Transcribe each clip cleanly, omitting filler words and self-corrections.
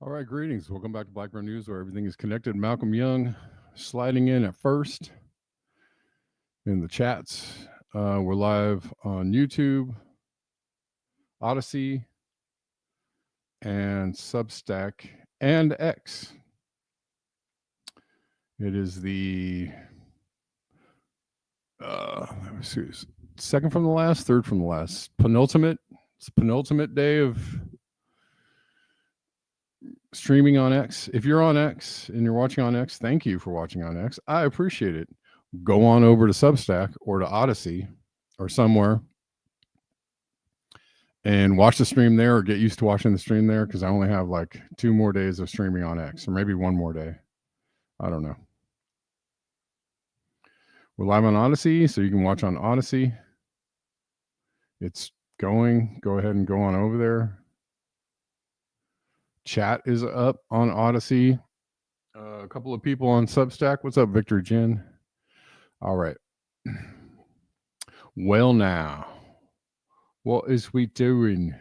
All right, greetings. Welcome back to Blackburn News, where everything is connected. Malcolm Young sliding in at first in the chats. We're live on YouTube, Odyssey, and Substack, and X. It is the second from the last, third from the last, penultimate day of streaming on X. If you're on X and you're watching on X, thank you for watching on X. I appreciate it. Go on over to Substack or to Odyssey or somewhere and watch the stream there, or get used to watching the stream there, because I only have like 2 more days of streaming on X, or maybe 1 more day. I don't know. We're live on Odyssey, so you can watch on Odyssey. It's going. Go ahead and go on over there. Chat is up on Odyssey. A couple of people on Substack. What's up, Victor Jen? All right. Well, now, what is we doing?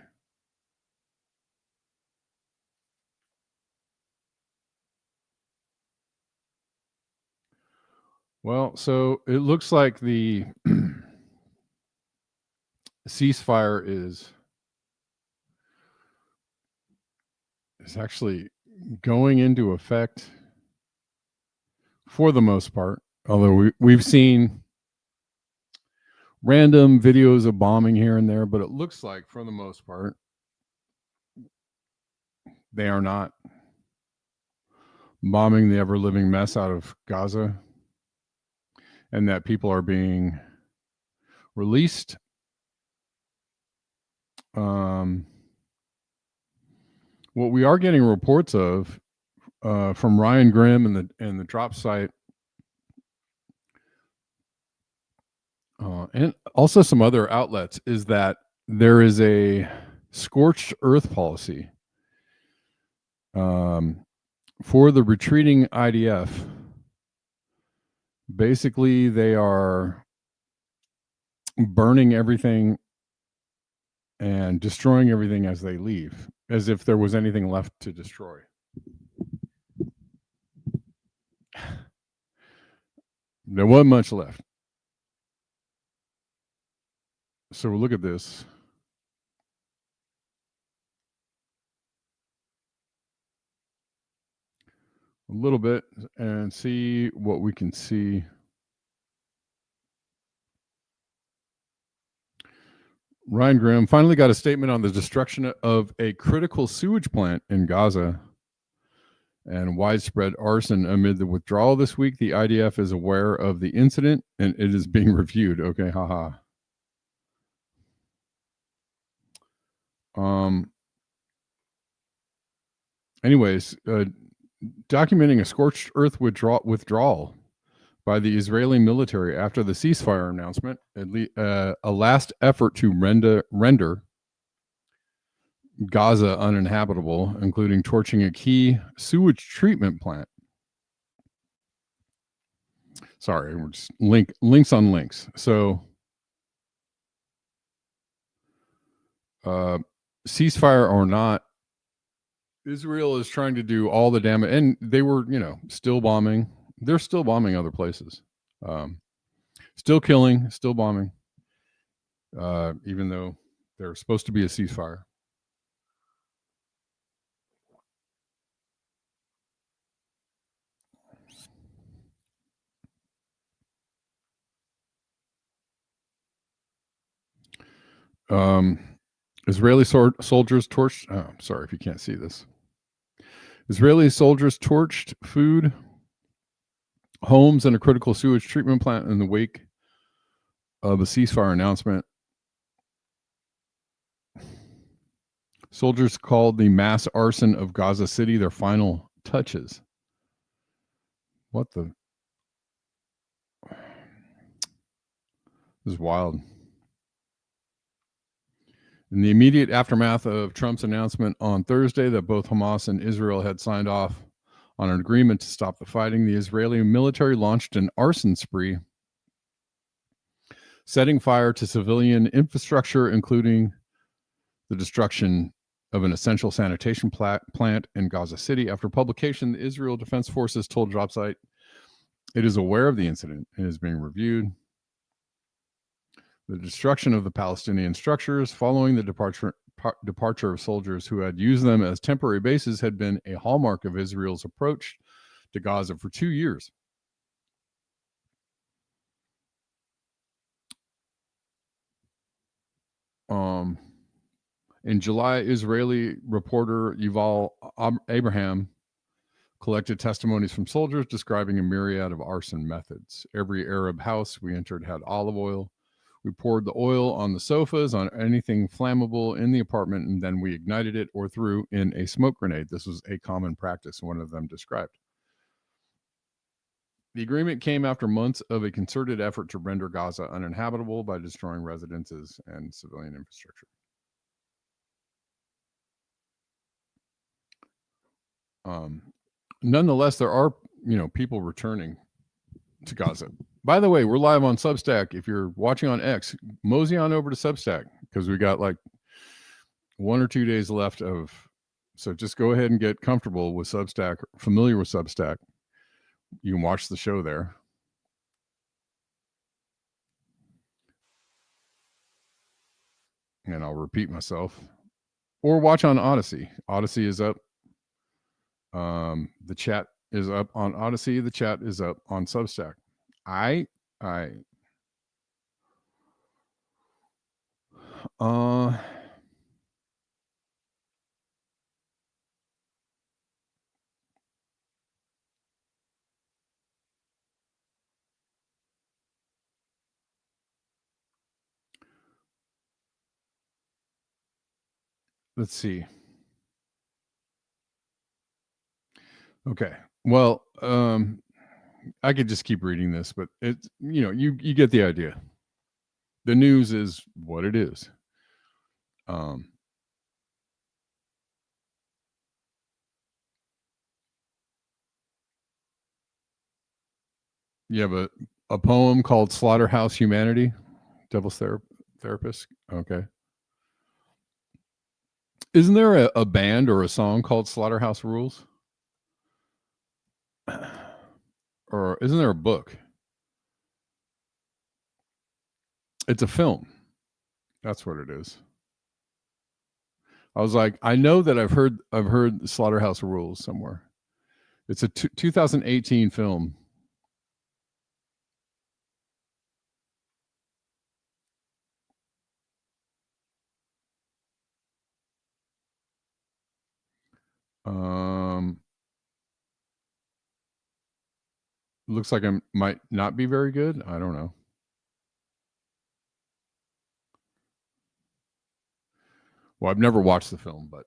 Well, so it looks like the ceasefire is actually going into effect for the most part, although we've seen random videos of bombing here and there, but it looks like for the most part they are not bombing the ever-living mess out of Gaza, and that people are being released. What we are getting reports of from Ryan Grimm and the drop site And also some other outlets is that there is a scorched earth policy for the retreating IDF. Basically, they are burning everything and destroying everything as they leave, as if there was anything left to destroy. There wasn't much left. So we'll look at this. A little bit and see what we can see. Ryan Grimm finally got a statement on the destruction of a critical sewage plant in Gaza and widespread arson amid the withdrawal this week. The IDF is aware of the incident and it is being reviewed. Okay, haha. Anyways, documenting a scorched earth withdrawal by the Israeli military after the ceasefire announcement, a last effort to render Gaza uninhabitable, including torching a key sewage treatment plant. Sorry, we're just links on links. So, ceasefire or not, Israel is trying to do all the damage, and they were, still bombing. They're still bombing other places, still killing, still bombing, even though there's supposed to be a ceasefire. Israeli soldiers torched. Oh, I'm sorry if you can't see this. Israeli soldiers torched food, homes, and a critical sewage treatment plant in the wake of a ceasefire announcement. Soldiers called the mass arson of Gaza City their final touches. What the? This is wild. In the immediate aftermath of Trump's announcement on Thursday that both Hamas and Israel had signed off on an agreement to stop the fighting, the Israeli military launched an arson spree, setting fire to civilian infrastructure, including the destruction of an essential sanitation plant in Gaza City. After publication, the Israel Defense Forces told Dropsite it is aware of the incident and is being reviewed. The destruction of the Palestinian structures following the departure of soldiers who had used them as temporary bases had been a hallmark of Israel's approach to Gaza for 2 years. In July, Israeli reporter Yuval Abraham collected testimonies from soldiers describing a myriad of arson methods. Every Arab house we entered had olive oil. We poured the oil on the sofas, on anything flammable in the apartment, and then we ignited it or threw in a smoke grenade. This was a common practice, one of them described. The agreement came after months of a concerted effort to render Gaza uninhabitable by destroying residences and civilian infrastructure. Nonetheless, there are, people returning to Gaza. By the way, we're live on Substack. If you're watching on X, mosey on over to Substack because we got like 1 or 2 days left of. So just go ahead and get comfortable with Substack, familiar with Substack. You can watch the show there. And I'll repeat myself. Or watch on Odyssey. Odyssey is up. The chat is up on Odyssey. The chat is up on Substack. Let's see. Okay. Well, I could just keep reading this, but it's, you get the idea. the news is what it is. You have a poem called Slaughterhouse Humanity, Devil's Therapist. Okay. Isn't there a band or a song called Slaughterhouse Rules? Or isn't there a book? It's a film. That's what it is. I was like, I know that I've heard Slaughterhouse Rules somewhere. It's a 2018 film. Looks like I might not be very good. I don't know. Well, I've never watched the film, but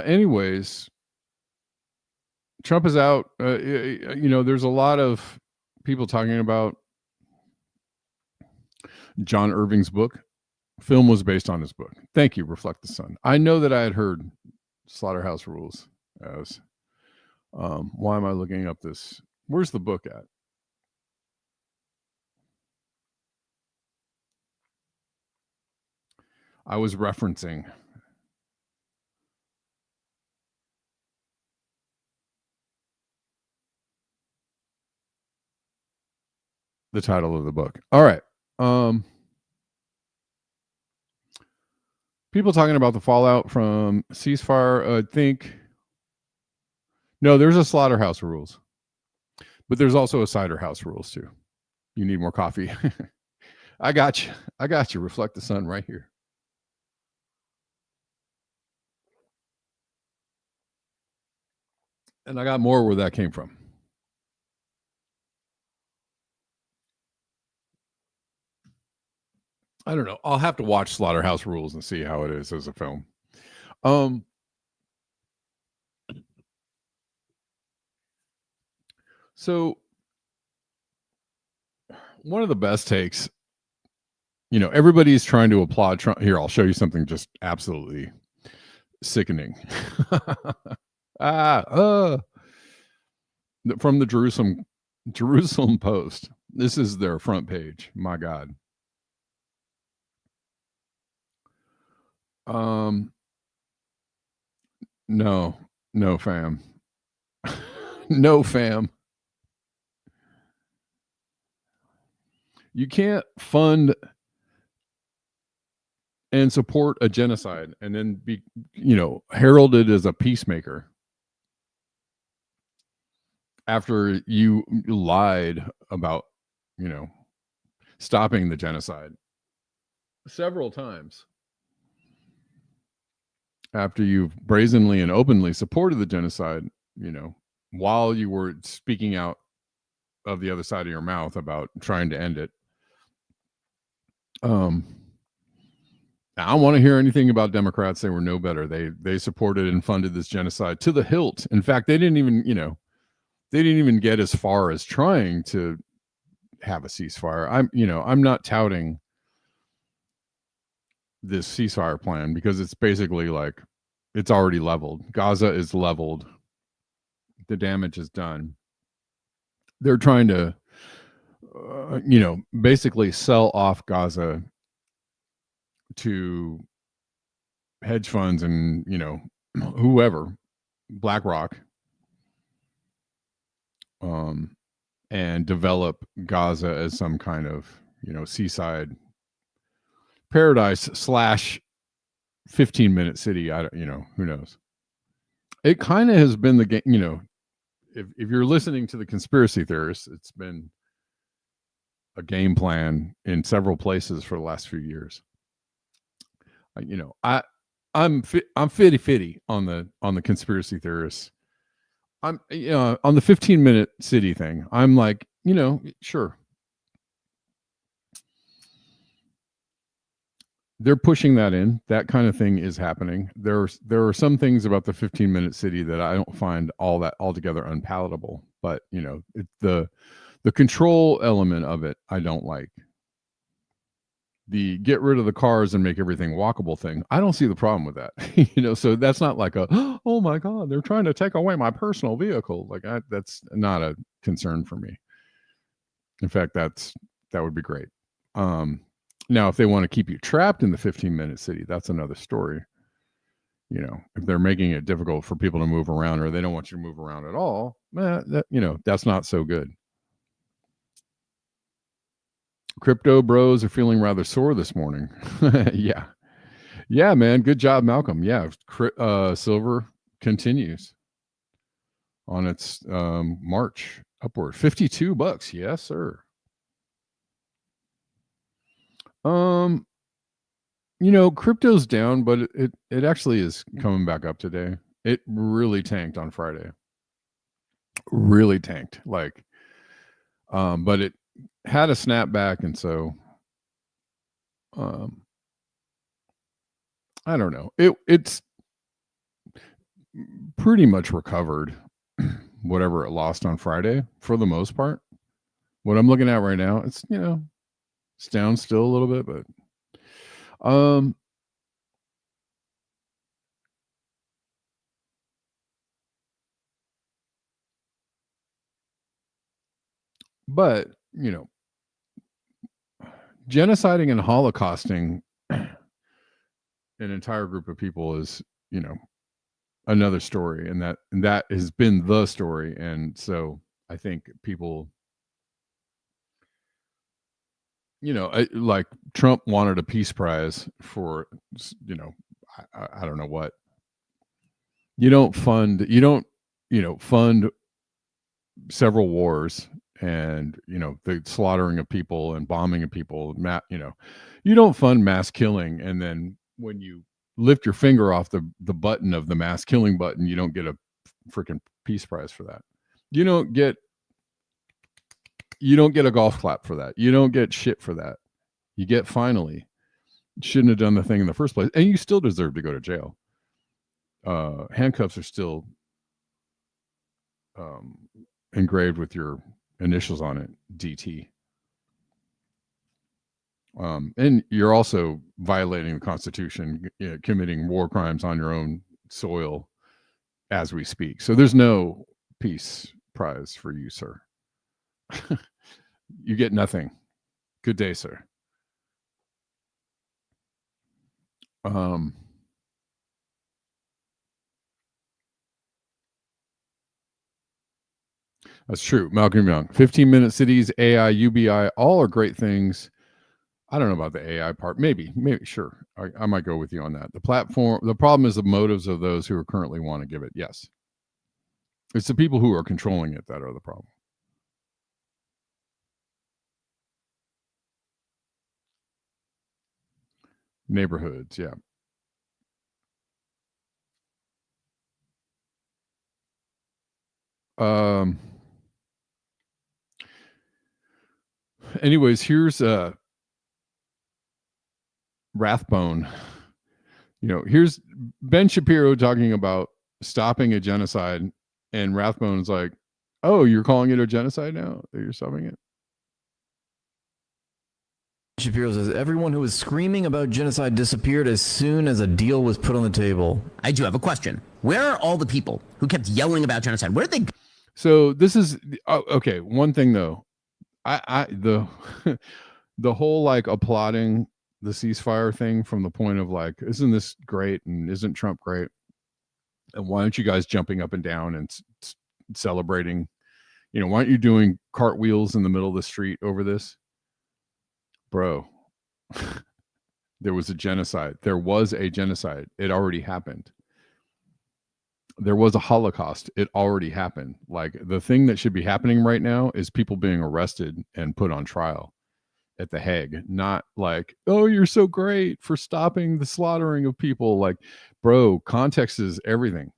anyways, Trump is out. There's a lot of people talking about John Irving's book. Film was based on his book. Thank you, Reflect the Sun. I know that I had heard Slaughterhouse Rules as. Why am I looking up this? Where's the book at? I was referencing the title of the book. All right. People talking about the fallout from ceasefire. I think no, there's a Slaughterhouse Rules, but there's also a Cider House Rules too. You need more coffee. I got you. I got you. Reflect the Sun right here. And I got more where that came from. I don't know. I'll have to watch Slaughterhouse Rules and see how it is as a film. So one of the best takes, everybody's trying to applaud Trump. Here, I'll show you something just absolutely sickening. From the Jerusalem Post. This is their front page. My God. No, fam. No, fam. You can't fund and support a genocide and then be, heralded as a peacemaker after you lied about, stopping the genocide several times. After you've brazenly and openly supported the genocide, while you were speaking out of the other side of your mouth about trying to end it. I don't want to hear anything about Democrats. They were no better. They supported and funded this genocide to the hilt. In fact, they didn't even get as far as trying to have a ceasefire. I'm not touting this ceasefire plan because it's basically like it's already leveled. Gaza is leveled. The damage is done. They're trying to, basically sell off Gaza to hedge funds and, whoever, BlackRock, and develop Gaza as some kind of, seaside paradise / 15-minute city. Who knows? It kind of has been the game, if you're listening to the conspiracy theorists, it's been a game plan in several places for the last few years. I'm 50-50 on the conspiracy theorists. I'm on the 15-minute city thing. I'm like, sure. they're pushing that in. That kind of thing is happening. There are some things about the 15-minute city that I don't find all that altogether unpalatable. But the control element of it, I don't like. The get rid of the cars and make everything walkable thing, I don't see the problem with that. So that's not like oh my god, they're trying to take away my personal vehicle. Like that's not a concern for me. In fact, that would be great. Now if they want to keep you trapped in the 15-minute city, that's another story. If they're making it difficult for people to move around, or they don't want you to move around at all, that's not so good. Crypto bros are feeling rather sore this morning. Yeah, man. Good job, Malcolm. Yeah, silver continues on its march upward. $52. Yes, sir. Crypto's down, but it actually is coming back up today. It really tanked on Friday. Really tanked, but it had a snapback, and so I don't know. It's pretty much recovered whatever it lost on Friday for the most part. What I'm looking at right now, it's it's down still a little bit, but genociding and holocausting an entire group of people is another story, and that has been the story. And so I think people like Trump wanted a peace prize for I don't know what. You don't fund several wars and the slaughtering of people and bombing of people. You don't fund mass killing, and then when you lift your finger off the button of the mass killing button, you don't get a freaking peace prize for that. You don't get a golf clap for that. You don't get shit for that. You get finally. Shouldn't have done the thing in the first place, and you still deserve to go to jail. Handcuffs are still engraved with your initials on it, DT. And you're also violating the Constitution, committing war crimes on your own soil as we speak. So there's no peace prize for you, sir. You get nothing. Good day, sir. That's true. Malcolm Young. 15-minute cities, AI, UBI, all are great things. I don't know about the AI part. Maybe, sure. I might go with you on that. The problem is the motives of those who are currently want to give it. Yes. It's the people who are controlling it that are the problem. Neighborhoods, yeah. Anyways, here's Rathbone. Here's Ben Shapiro talking about stopping a genocide, and Rathbone's like, oh, you're calling it a genocide now? You're stopping it? Shapiro says, everyone who was screaming about genocide disappeared as soon as a deal was put on the table. I do have a question. Where are all the people who kept yelling about genocide? Where did they go? So this is okay. One thing though, the whole applauding the ceasefire thing from the point of isn't this great and isn't Trump great? And why aren't you guys jumping up and down and celebrating? Why aren't you doing cartwheels in the middle of the street over this? Bro, there was a genocide. There was a genocide. It already happened. There was a Holocaust. It already happened. The thing that should be happening right now is people being arrested and put on trial at the Hague. Not oh, you're so great for stopping the slaughtering of people. Bro, context is everything.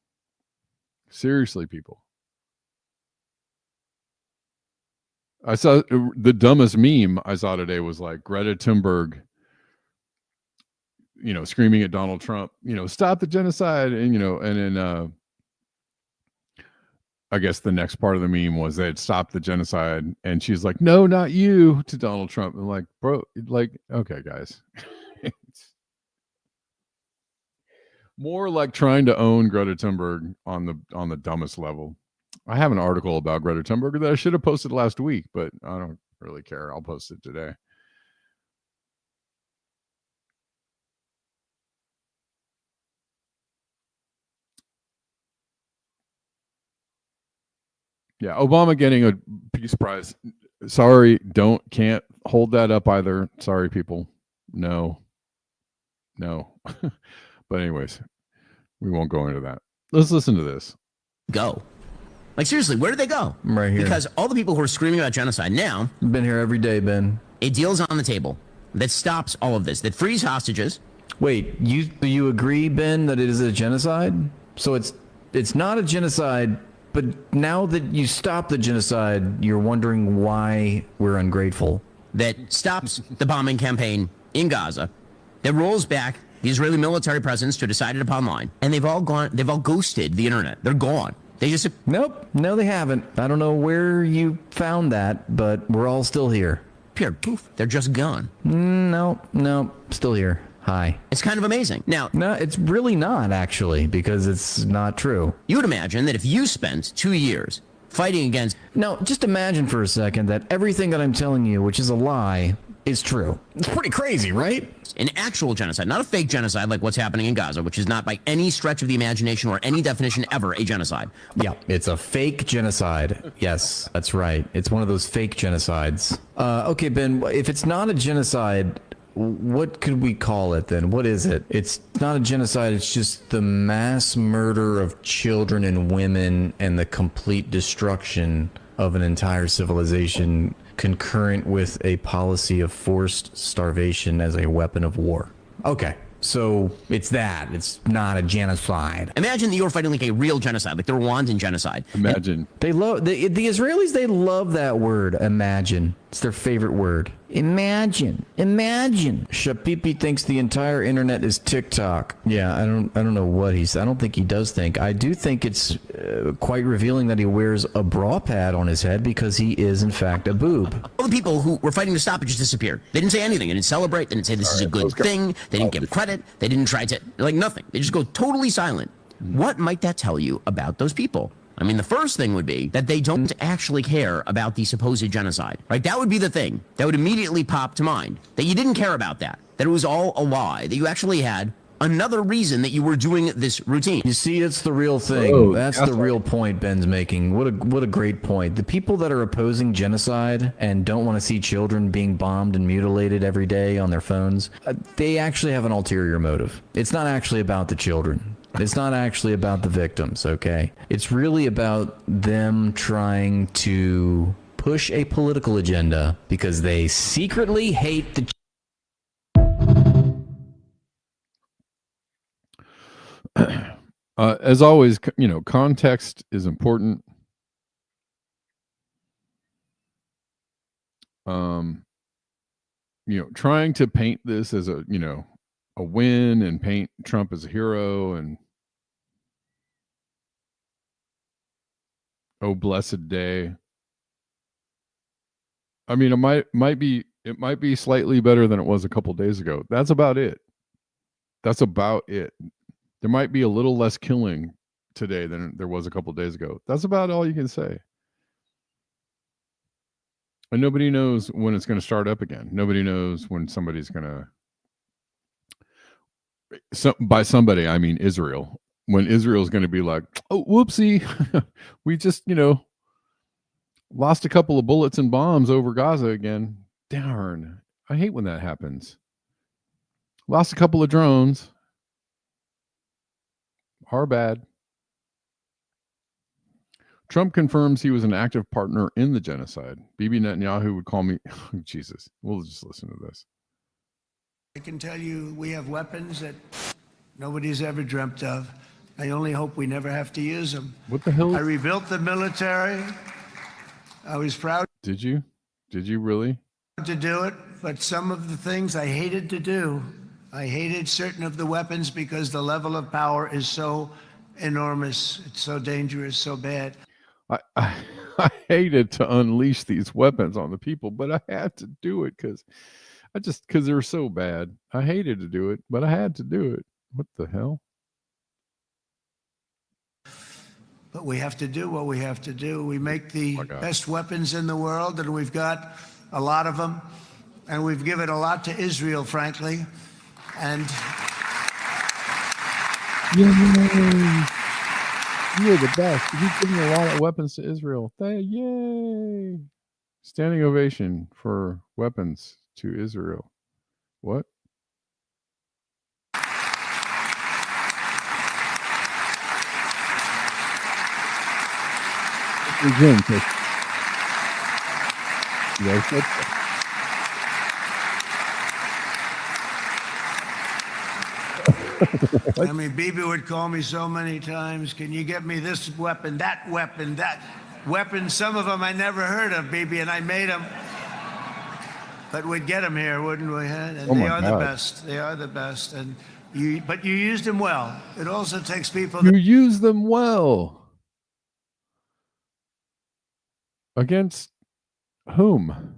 Seriously, people. I saw the dumbest meme I saw today was Greta Thunberg screaming at Donald Trump, stop the genocide. And, and then I guess the next part of the meme was they had stopped the genocide. And she's like, no, not you, to Donald Trump. And like, bro, like, okay, guys. It's more like trying to own Greta Thunberg on the dumbest level. I have an article about Greta Thunberg that I should have posted last week, but I don't really care. I'll post it today. Yeah, Obama getting a Peace Prize. Sorry, can't hold that up either. Sorry, people. No. But anyways, we won't go into that. Let's listen to this. Go. Like, seriously, where did they go? I'm right here. Because all the people who are screaming about genocide now... Been here every day, Ben. A deal's on the table that stops all of this, that frees hostages. Wait, you agree, Ben, that it is a genocide? So it's not a genocide, but now that you stop the genocide, you're wondering why we're ungrateful. That stops the bombing campaign in Gaza, that rolls back the Israeli military presence to a decided upon line, and they've all ghosted the internet. They're gone. They just... Nope, no they haven't. I don't know where you found that, but we're all still here. Pure poof, they're just gone. No, still here. Hi. It's kind of amazing. Now, no, it's really not, actually, because it's not true. You would imagine that if you spent 2 years fighting against... No, just imagine for a second that everything that I'm telling you, which is a lie, is true. It's pretty crazy, right? An actual genocide, not a fake genocide like what's happening in Gaza, which is not by any stretch of the imagination or any definition ever a genocide. Yeah, it's a fake genocide. Yes, that's right. It's one of those fake genocides. Okay, Ben, if it's not a genocide... what could we call it then? What is it? It's not a genocide. It's just the mass murder of children and women and the complete destruction of an entire civilization concurrent with a policy of forced starvation as a weapon of war. Okay. So it's that. It's not a genocide. Imagine that you were fighting like a real genocide, like the Rwandan genocide. Imagine. They love the Israelis. They love that word. Imagine. It's their favorite word. Imagine. Shapipi thinks the entire internet is TikTok. Yeah, I don't know what he's. I don't think he does think. I do think it's quite revealing that he wears a bra pad on his head because he is in fact a boob. All the people who were fighting to stop it just disappeared. They didn't say anything. They didn't celebrate. They didn't say this is a good thing. They didn't give credit. They didn't try to nothing. They just go totally silent. What might that tell you about those people? I mean, the first thing would be that they don't actually care about the supposed genocide, right? That would be the thing that would immediately pop to mind, that you didn't care about that it was all a lie, that you actually had another reason that you were doing this routine. You see, it's the real thing. That's the real point Ben's making. What a great point. The people that are opposing genocide and don't want to see children being bombed and mutilated every day on their phones, they actually have an ulterior motive. It's not actually about the children. It's not actually about the victims, okay? It's really about them trying to push a political agenda because they secretly hate the... As always, context is important. Trying to paint this as a win and paint Trump as a hero and oh blessed day. I mean, it might be slightly better than it was a couple days ago. That's about it. There might be a little less killing today than there was a couple days ago. That's about all you can say. And nobody knows when it's going to start up again. Nobody knows when somebody's going to... by somebody, I mean Israel. When Israel's going to be like, oh, whoopsie, we just, lost a couple of bullets and bombs over Gaza again. Darn. I hate when that happens. Lost a couple of drones. Our bad. Trump confirms he was an active partner in the genocide. Bibi Netanyahu would call me... Jesus. We'll just listen to this. I can tell you we have weapons that nobody's ever dreamt of. I only hope we never have to use them. What the hell? I rebuilt the military. I was proud. Did you? Did you really? To do it, but some of the things I hated to do, I hated certain of the weapons because the level of power is so enormous. It's so dangerous, so bad. I hated to unleash these weapons on the people, but I had to do it because they were so bad. I hated to do it, but I had to do it. What the hell? But we have to do what we have to do. We make the best weapons in the world, and we've got a lot of them. And we've given a lot to Israel, frankly. And Yay! You're the best. You've given a lot of weapons to Israel. Yay! Standing ovation for weapons to Israel. What? Again, I mean, Bibi would call me so many times, can you get me this weapon, that weapon, that weapon? Some of them I never heard of, Bibi, and I made them. But we'd get them here, wouldn't we? Huh? And they are the best. They are the best. And but you used them well. It also takes people. You use them well. Against whom?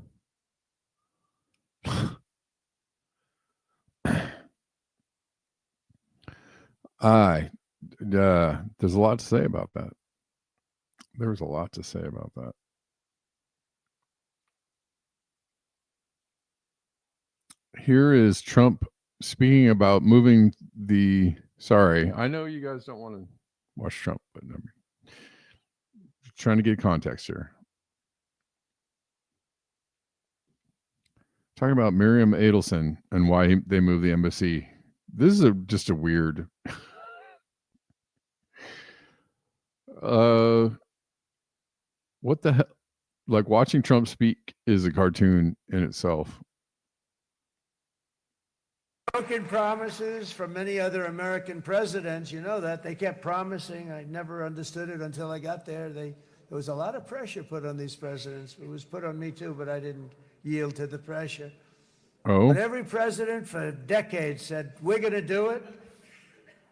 There's a lot to say about that. There's a lot to say about that. Here is Trump speaking about moving the. Sorry, I know you guys don't want to watch Trump, but I'm trying to get context here. Talking about Miriam Adelson and why they moved the embassy. This is just a weird. What the hell? Like, watching Trump speak is a cartoon in itself. Broken promises from many other American presidents. You know that. They kept promising. I never understood it until I got there. There was a lot of pressure put on these presidents. It was put on me too, but I didn't yield to the pressure. Oh. But every president for decades said, we're going to do it.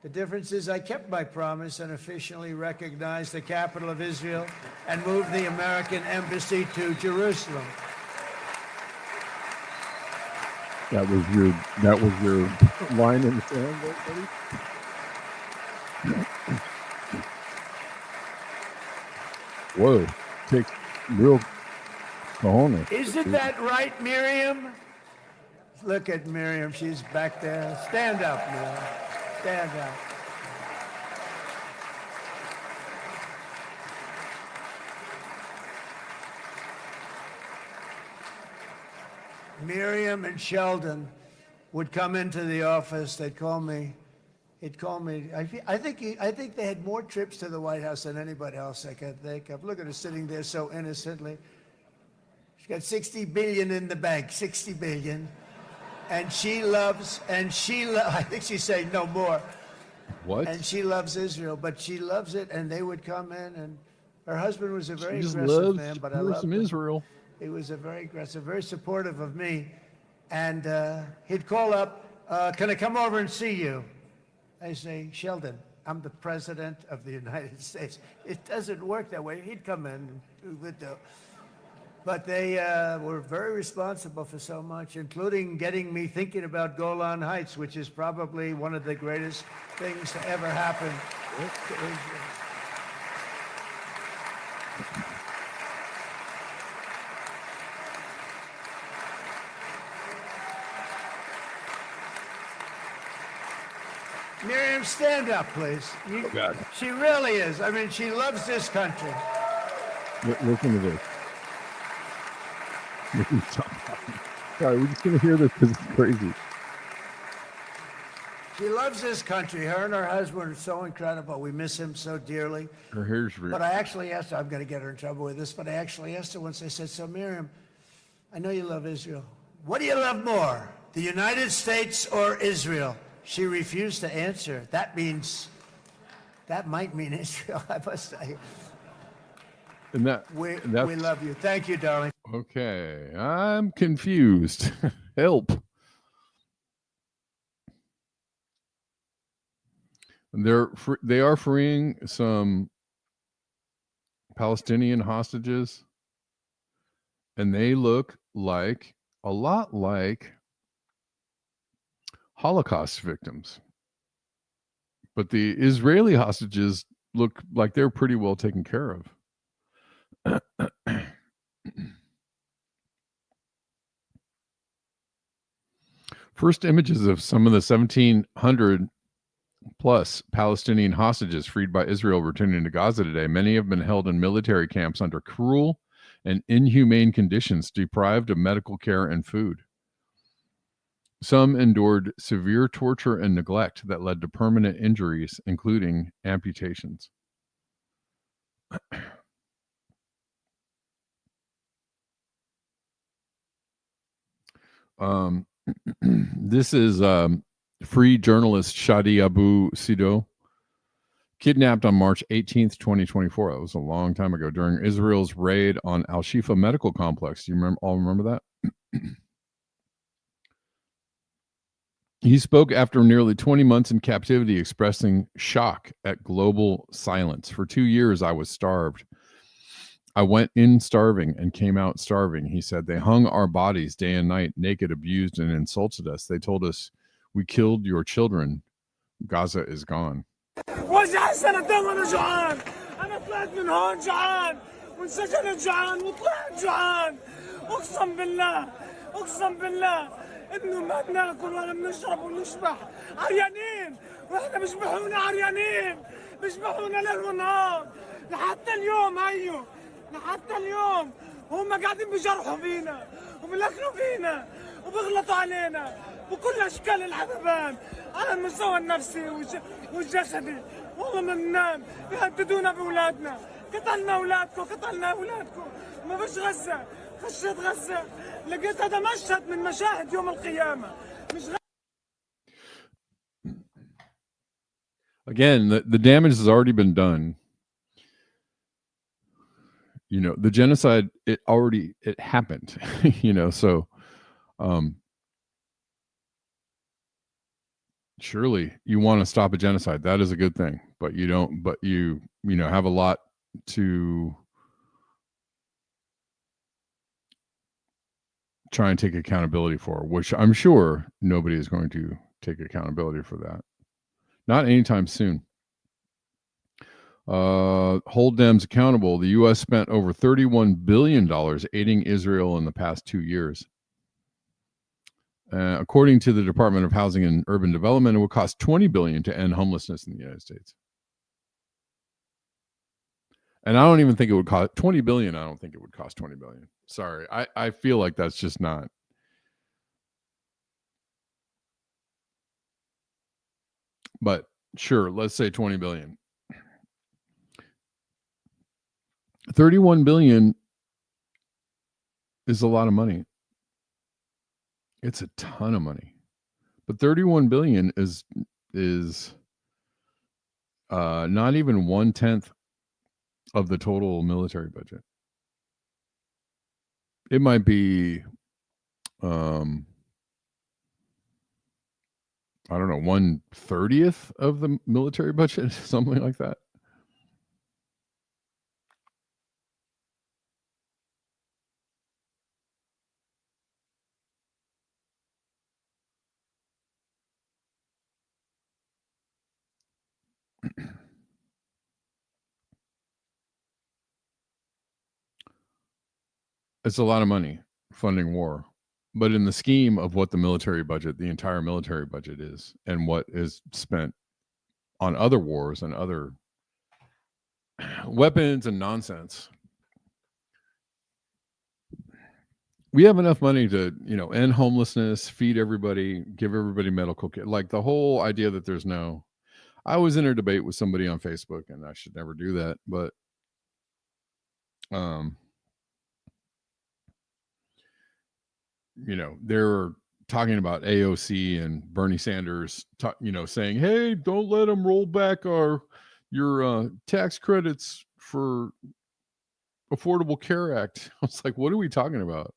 The difference is I kept my promise and officially recognized the capital of Israel and moved the American embassy to Jerusalem. That was your line in the sand, buddy? Whoa. Take real cojones. Isn't that right, Miriam? Look at Miriam. She's back there. Stand up, Miriam. Stand up. Miriam and Sheldon would come into the office. They'd call me. He'd call me. I think they had more trips to the White House than anybody else I could think of. Look at her sitting there so innocently. She's got $60 billion in the bank. $60 billion. And I think she's saying no more. What? And she loves Israel, but she loves it, and they would come in, and her husband was a very aggressive man, but I love him. Israel. He was a very aggressive, very supportive of me. And he'd call up, can I come over and see you? I say, Sheldon, I'm the president of the United States. It doesn't work that way. He'd come in and do it though. But they were very responsible for so much, including getting me thinking about Golan Heights, which is probably one of the greatest things to ever happen to Israel. Miriam, stand up, please. Oh, God. She really is. I mean, she loves this country. Listen to this. Sorry, we're just going to hear this because it's crazy. She loves this country. Her and her husband are so incredible. We miss him so dearly. Her hair's real. But I actually asked her, I'm going to get her in trouble with this, but I actually asked her once, I said, so Miriam, I know you love Israel. What do you love more, the United States or Israel? She refused to answer. That might mean Israel, I must say. We love you. Thank you, darling. Okay, I'm confused. Help. They are freeing some Palestinian hostages, and they look like a lot like Holocaust victims. But the Israeli hostages look like they're pretty well taken care of. First images of some of the 1,700 plus Palestinian hostages freed by Israel returning to Gaza today. Many have been held in military camps under cruel and inhumane conditions, deprived of medical care and food. Some endured severe torture and neglect that led to permanent injuries, including amputations. This is free journalist Shadi Abu Sido, kidnapped on March 18th, 2024. That was a long time ago during Israel's raid on Al-Shifa Medical Complex. Do you remember that? He spoke after nearly 20 months in captivity, expressing shock at global silence. For 2 years, I was starved. I went in starving and came out starving, he said. They hung our bodies day and night, naked, abused, and insulted us. They told us, we killed your children. Gaza is gone. وجع سنتين وانا جوعان، انا طلعت من هون جوعان، وانسجنت جوعان، وطلعت جوعان، اقسم بالله انه ما بناكل ولا بنشرب ونشبح عريانين، واحنا بيشبحونا عريانين، بيشبحونا ليل ونهار، لحتى اليوم هم قاعدين بيجرحوا فينا وبيلكنوا فينا وبيغلطوا علينا بكل اشكال العذابان على المستوى النفسي والجسدي. والله ما بننام، يهددونا باولادنا، قتلنا اولادكم، ما فيش غزه، خشيت غزه لقيت هذا مشهد من مشاهد يوم القيامه. مش Again, the damage has already been done. You know, the genocide, it happened. You know, so surely you want to stop a genocide. That is a good thing, but you don't, but you have a lot to try and take accountability for, which I'm sure nobody is going to take accountability for that. Not anytime soon. Hold Dems accountable. The U.S. spent over $31 billion aiding Israel in the past 2 years. According to the Department of Housing and Urban Development, it will cost $20 billion to end homelessness in the United States. And I don't even think it would cost $20 billion. I don't think it would cost $20 billion. Sorry. I feel like that's just not. But sure, let's say $20 billion. $31 billion is a lot of money. It's a ton of money. But $31 billion is not even 1/10 of the total military budget. It might be I don't know, 1/30th of the military budget, something like that. It's a lot of money funding war, but in the scheme of what the military budget, the entire military budget is, and what is spent on other wars and other weapons and nonsense, we have enough money to, end homelessness, feed everybody, give everybody medical care. Like the whole idea that there's no, I was in a debate with somebody on Facebook, and I should never do that, but they're talking about AOC and Bernie Sanders, saying, hey, don't let them roll back your tax credits for Affordable Care Act. I was like, what are we talking about?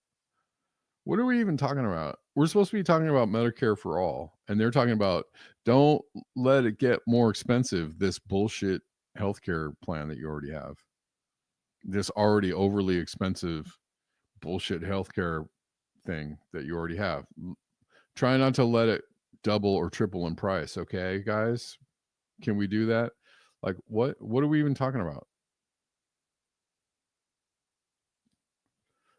What are we even talking about? We're supposed to be talking about Medicare for all, and they're talking about don't let it get more expensive, this bullshit healthcare plan that you already have. This already overly expensive bullshit healthcare thing that you already have. Try not to let it double or triple in price, okay, guys? Can we do that? Like, what are we even talking about?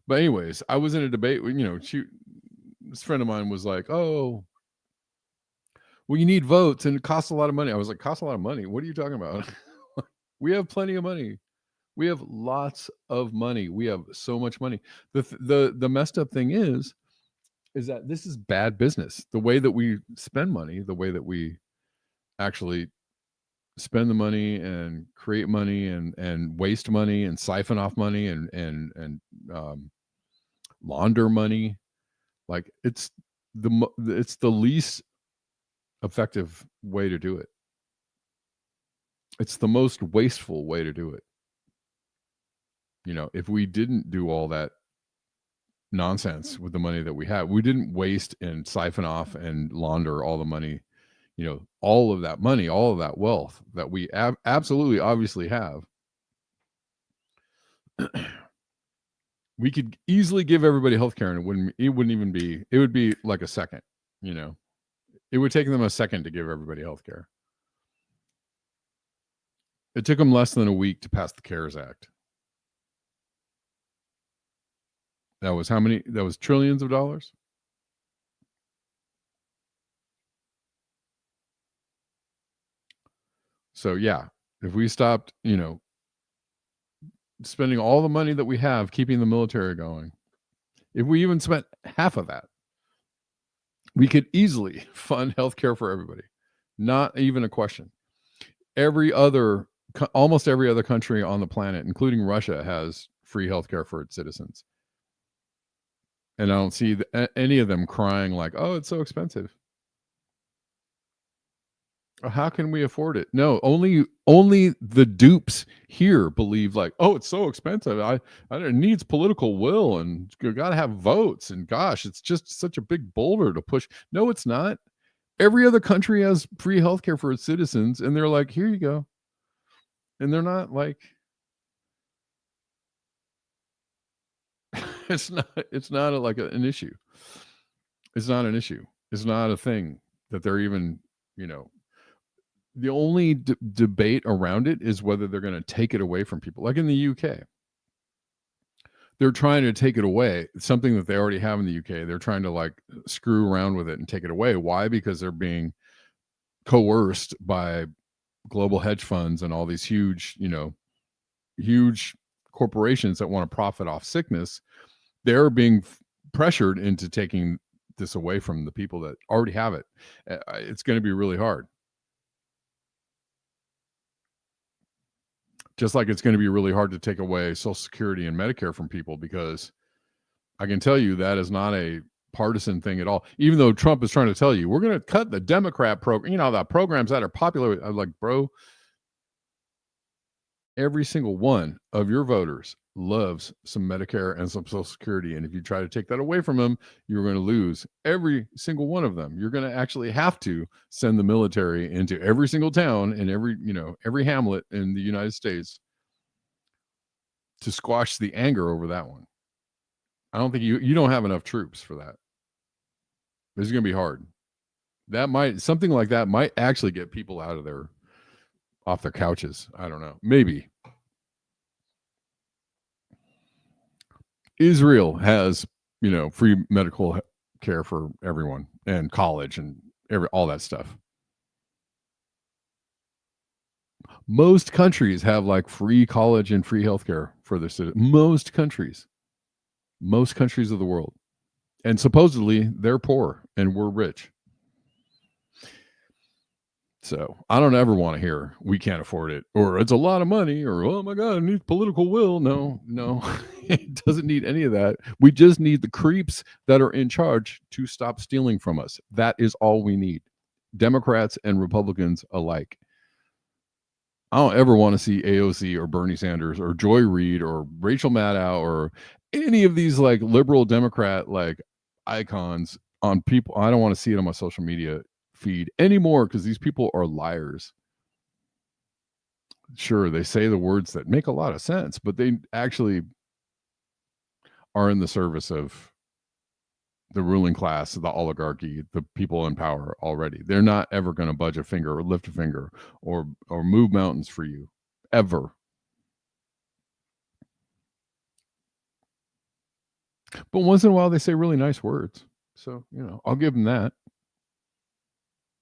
But anyways, I was in a debate with, this friend of mine was like, oh, well, you need votes and it costs a lot of money. I was like, costs a lot of money? What are you talking about? We have plenty of money. We have lots of money. We have so much money. The messed up thing is that this is bad business. The way that we spend money, the way that we actually spend the money and create money and waste money and siphon off money and launder money, like it's the least effective way to do it. It's the most wasteful way to do it. If we didn't do all that nonsense with the money that we have, we didn't waste and siphon off and launder all the money, all of that money, all of that wealth that we absolutely obviously have, we could easily give everybody healthcare, and it wouldn't even be, it would be like a second, it would take them a second to give everybody healthcare. It took them less than a week to pass the CARES Act. That was how many? That was trillions of dollars. So yeah, if we stopped, spending all the money that we have, keeping the military going, if we even spent half of that, we could easily fund healthcare for everybody. Not even a question. Almost every other country on the planet, including Russia, has free healthcare for its citizens. And I don't see any of them crying like, oh, it's so expensive. How can we afford it? No, only the dupes here believe like, oh, it's so expensive. It needs political will and you got to have votes. And gosh, it's just such a big boulder to push. No, it's not. Every other country has free healthcare for its citizens, and they're like, here you go. And they're not like, it's not an issue. It's not an issue. It's not a thing that they're even, the only debate around it is whether they're going to take it away from people. Like in the UK, they're trying to take it away. It's something that they already have in the UK. They're trying to like screw around with it and take it away. Why? Because they're being coerced by global hedge funds and all these huge corporations that want to profit off sickness. They're being pressured into taking this away from the people that already have it. It's going to be really hard. Just like it's going to be really hard to take away Social Security and Medicare from people, because I can tell you that is not a partisan thing at all. Even though Trump is trying to tell you, we're going to cut the Democrat program, the programs that are popular. I'm like, bro, every single one of your voters loves some Medicare and some Social Security. And if you try to take that away from them, you're going to lose every single one of them. You're going to actually have to send the military into every single town and every hamlet in the United States to squash the anger over that one. I don't think you don't have enough troops for that. This is going to be hard. Something like that might actually get people off their couches. I don't know. Maybe. Israel has, free medical care for everyone and college and all that stuff. Most countries have like free college and free healthcare for their citizens. Most countries of the world. And supposedly they're poor and we're rich. So I don't ever want to hear we can't afford it, or it's a lot of money, or oh my God, it needs political will. No, it doesn't need any of that. We just need the creeps that are in charge to stop stealing from us. That is all we need. Democrats and Republicans alike. I don't ever want to see AOC or Bernie Sanders or Joy Reid or Rachel Maddow or any of these like liberal Democrat like icons on people. I don't want to see it on my social media feed anymore because these people are liars. Sure, they say the words that make a lot of sense, but they actually are in the service of the ruling class, the oligarchy, the people in power already. They're not ever going to budge a finger or lift a finger or move mountains for you, ever. But once in a while, they say really nice words. So, I'll give them that.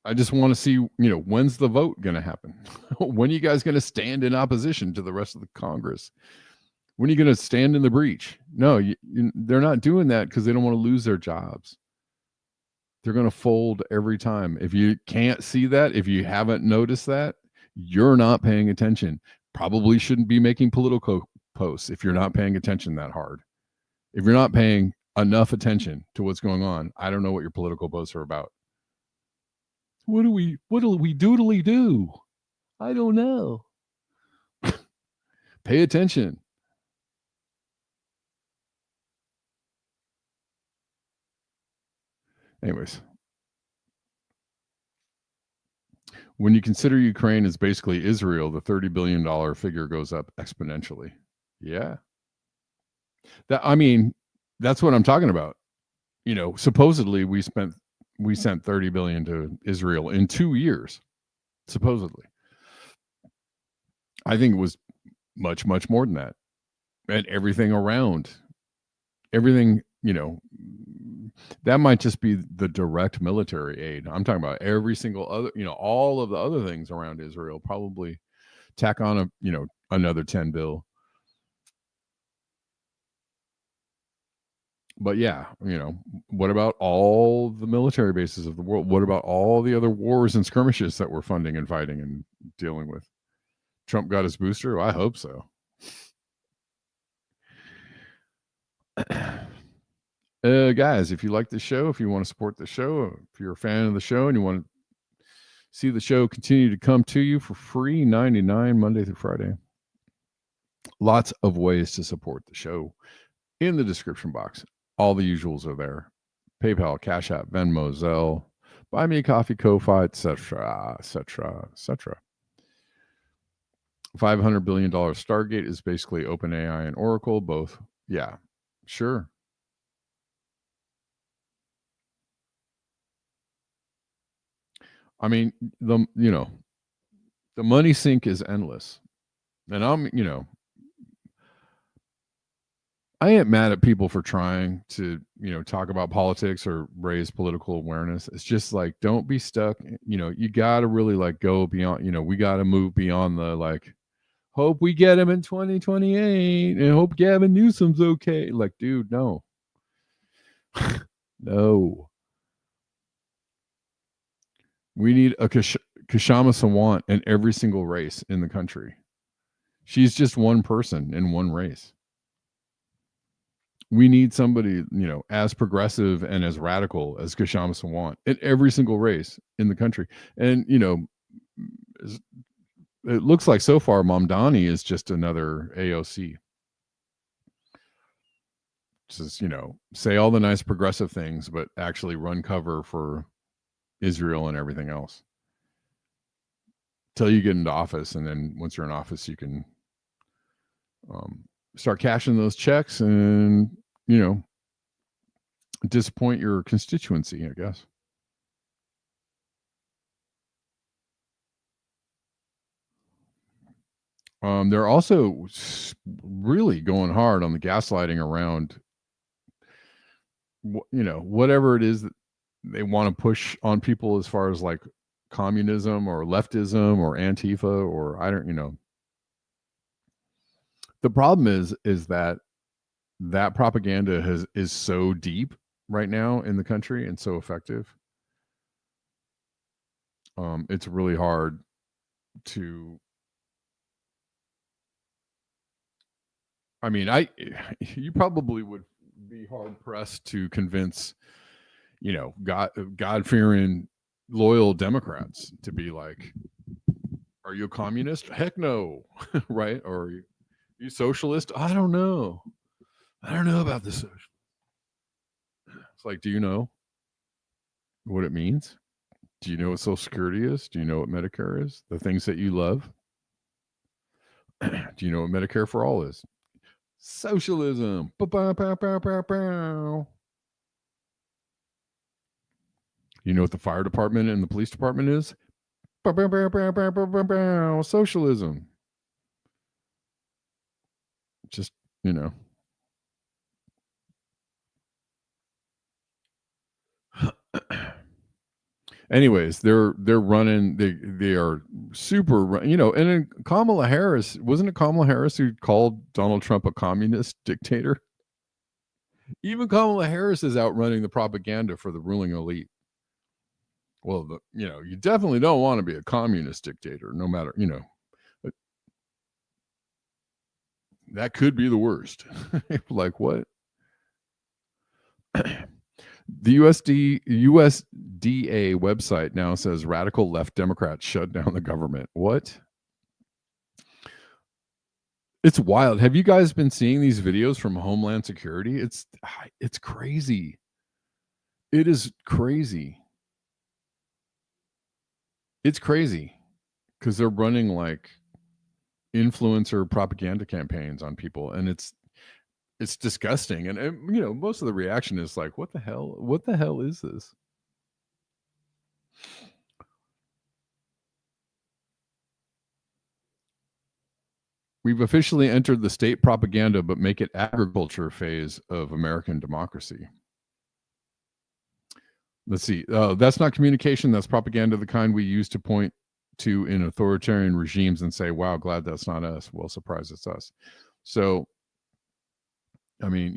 I just want to see, when's the vote going to happen? When are you guys going to stand in opposition to the rest of the Congress? When are you going to stand in the breach? No, they're not doing that because they don't want to lose their jobs. They're going to fold every time. If you can't see that, if you haven't noticed that, you're not paying attention. Probably shouldn't be making political posts if you're not paying attention that hard. If you're not paying enough attention to what's going on, I don't know what your political posts are about. What do we doodly do? I don't know. Pay attention. Anyways, when you consider Ukraine as basically Israel, the $30 billion figure goes up exponentially. Yeah. That's what I'm talking about. Supposedly we sent $30 billion to Israel in 2 years. Supposedly. I think it was much, much more than that. And everything around. Everything, that might just be the direct military aid. I'm talking about every single other, all of the other things around Israel, probably tack on another 10 bill. But yeah, what about all the military bases of the world? What about all the other wars and skirmishes that we're funding and fighting and dealing with? Trump got his booster? Well, I hope so. Guys, if you like the show, if you want to support the show, if you're a fan of the show and you want to see the show continue to come to you for free, $99 Monday through Friday. Lots of ways to support the show in the description box. All the usuals are there. PayPal, Cash App, Venmo, Zelle, Buy Me a Coffee, Ko-Fi, etc., etc., etc. $500 billion Stargate is basically OpenAI and Oracle, both. Yeah, sure. I mean, the money sink is endless. And I ain't mad at people for trying to, talk about politics or raise political awareness. It's just like, don't be stuck. You got to really go beyond, we got to move beyond the hope we get him in 2028 and hope Gavin Newsom's okay. Dude, no. No. We need a Kashama Sawant in every single race in the country. She's just one person in one race. We need somebody, as progressive and as radical as Kashama Sawant in every single race in the country. And, it looks like so far Mamdani is just another AOC. Just, say all the nice progressive things, but actually run cover for Israel and everything else till you get into office. And then once you're in office, you can start cashing those checks and, disappoint your constituency, I guess. They're also really going hard on the gaslighting around, whatever it is that they want to push on people as far as communism or leftism or Antifa or I don't, the problem is that propaganda is so deep right now in the country and so effective. It's really hard to, you probably would be hard pressed to convince, God-fearing, loyal Democrats to be like, are you a communist? Heck no. Right? Or are you socialist? I don't know about the social. It's like, do you know what it means? Do you know what Social Security is? Do you know what Medicare is? The things that you love? Do you know what Medicare for All is? Socialism. Ba-ba-ba-ba-ba-bow. You know what the fire department and the police department is? Ba-ba-ba-ba-ba-ba-bow. Socialism. Just, you know. Anyways, they're running. They are super. You know, and then Kamala Harris, wasn't it Kamala Harris who called Donald Trump a communist dictator? Even Kamala Harris is outrunning the propaganda for the ruling elite. Well, you definitely don't want to be a communist dictator, no matter, that could be the worst. Like what? The USDA website now says radical left Democrats shut down the government. What? It's wild. Have you guys been seeing these videos from Homeland Security? It's crazy. It is crazy. It's crazy because they're running like influencer propaganda campaigns on people, and it's disgusting. And most of the reaction is like, what the hell is this? We've officially entered the state propaganda but make it agriculture phase of American democracy. Let's see. That's not communication. That's propaganda, the kind we use to point to in authoritarian regimes and say, wow, glad that's not us. Well, surprise, it's us. So, I mean,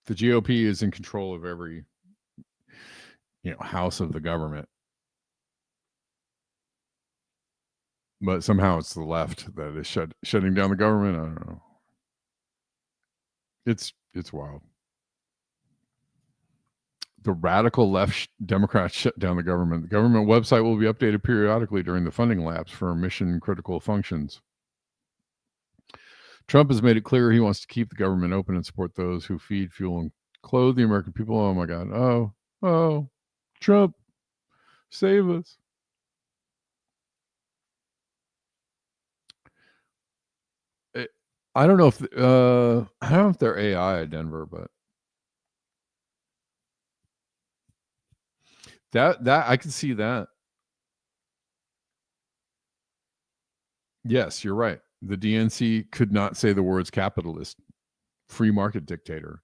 the GOP is in control of every, house of the government. But somehow it's the left that is shutting down the government. I don't know. It's wild. The radical left Democrats shut down the government. The government website will be updated periodically during the funding lapse for mission critical functions. Trump has made it clear he wants to keep the government open and support those who feed, fuel, and clothe the American people. Oh my God. Oh, Trump, save us. I don't know if they're AI at Denver, but that I can see that. Yes, you're right. The DNC could not say the words capitalist, free market dictator.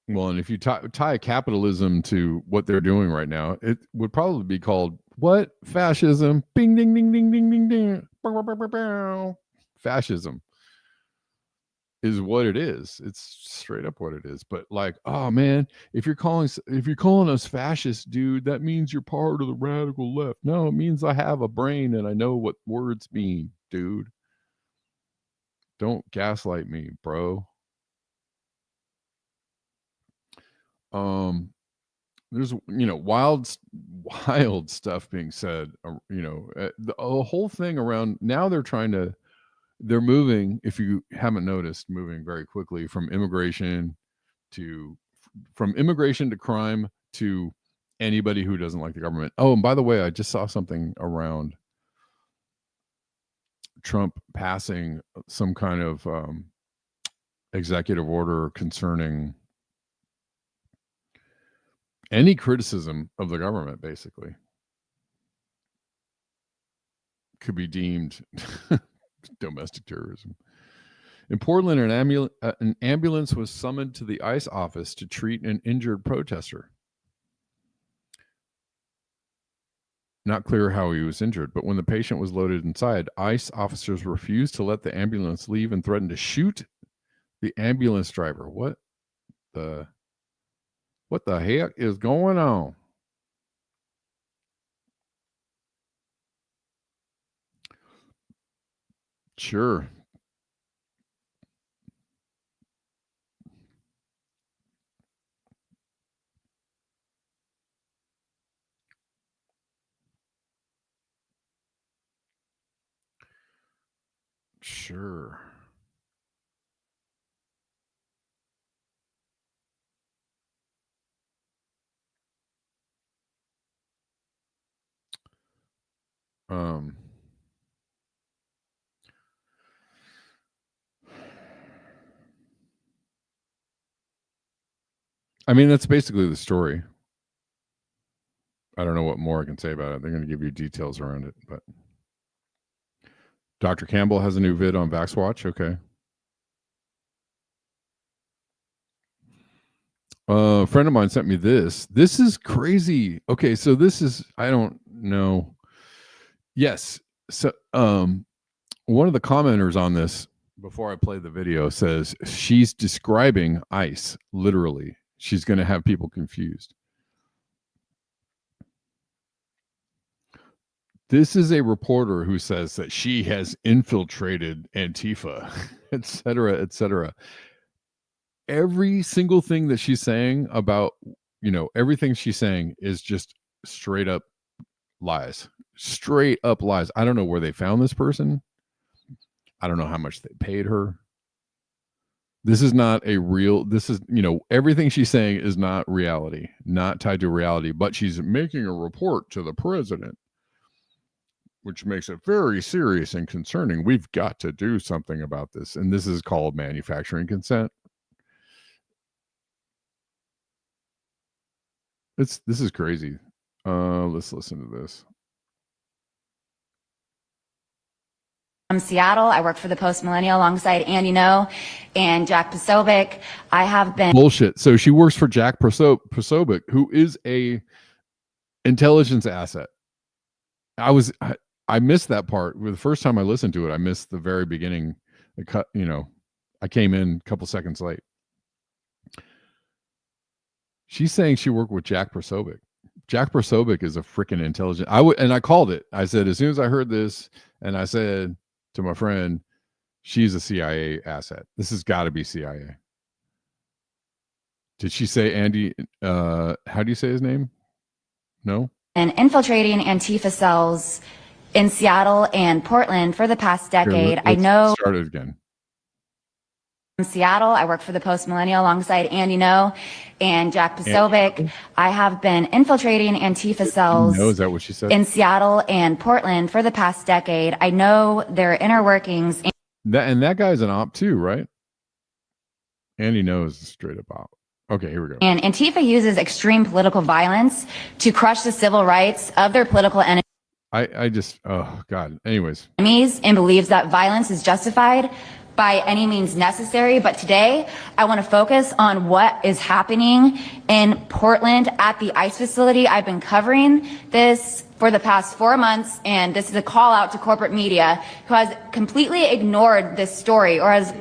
Well, and if you tie capitalism to what they're doing right now, it would probably be called what? Fascism. Bing, ding, ding, ding, ding, ding, ding. Bow, bow, bow, bow. Fascism is what it is. It's straight up what it is. But like, oh man, if you're calling us fascists, dude, that means you're part of the radical left. No, it means I have a brain and I know what words mean, dude. Don't gaslight me, bro. There's wild stuff being said. The whole thing around now they're moving, if you haven't noticed, moving very quickly from immigration to crime to anybody who doesn't like the government. Oh, and by the way, I just saw something around Trump passing some kind of executive order concerning any criticism of the government, basically, could be deemed domestic terrorism. In Portland, an ambulance was summoned to the ICE office to treat an injured protester. Not clear how he was injured, but when the patient was loaded inside, ICE officers refused to let the ambulance leave and threatened to shoot the ambulance driver. What the heck is going on? Sure. Sure. I mean, that's basically the story. I don't know what more I can say about it. They're going to give you details around it, but Dr. Campbell has a new vid on VaxWatch. Okay. A friend of mine sent me this. This is crazy. Okay, so this is, I don't know. Yes. So one of the commenters on this before I play the video says she's describing ICE literally. She's going to have people confused. This is a reporter who says that she has infiltrated Antifa, et cetera, et cetera. Every single thing that she's saying about, everything she's saying is just straight up lies. Straight up lies. I don't know where they found this person. I don't know how much they paid her. This is not a real, this is, everything she's saying is not reality, not tied to reality, but she's making a report to the president, which makes it very serious and concerning. We've got to do something about this. And this is called manufacturing consent. This is crazy. Let's listen to this. From Seattle, I work for the Post Millennial alongside Andy No and Jack Posobiec. I have been bullshit. So she works for Jack Posobiec, who is a intelligence asset. I missed that part. The first time I listened to it, I missed the very beginning. I came in a couple seconds late. She's saying she worked with Jack Posobiec. Jack Posobiec is a freaking intelligent. I called it. I said, as soon as I heard this, and I said to my friend, she's a CIA asset. This has got to be CIA. Did she say Andy? How do you say his name? No. And infiltrating Antifa cells in Seattle and Portland for the past decade. I know. Start it again. From Seattle, I work for the Post Millennial alongside Andy No and Jack Posobiec. I have been infiltrating Antifa cells is that what she said? In Seattle and Portland for the past decade. I know their inner workings. And that guy's an op too, right? Andy knows straight up op. Okay, here we go. And Antifa uses extreme political violence to crush the civil rights of their political enemies. I just, oh God. Anyways. And believes that violence is justified by any means necessary. But today, I want to focus on what is happening in Portland at the ICE facility. I've been covering this for the past 4 months, and this is a call out to corporate media who has completely ignored this story or has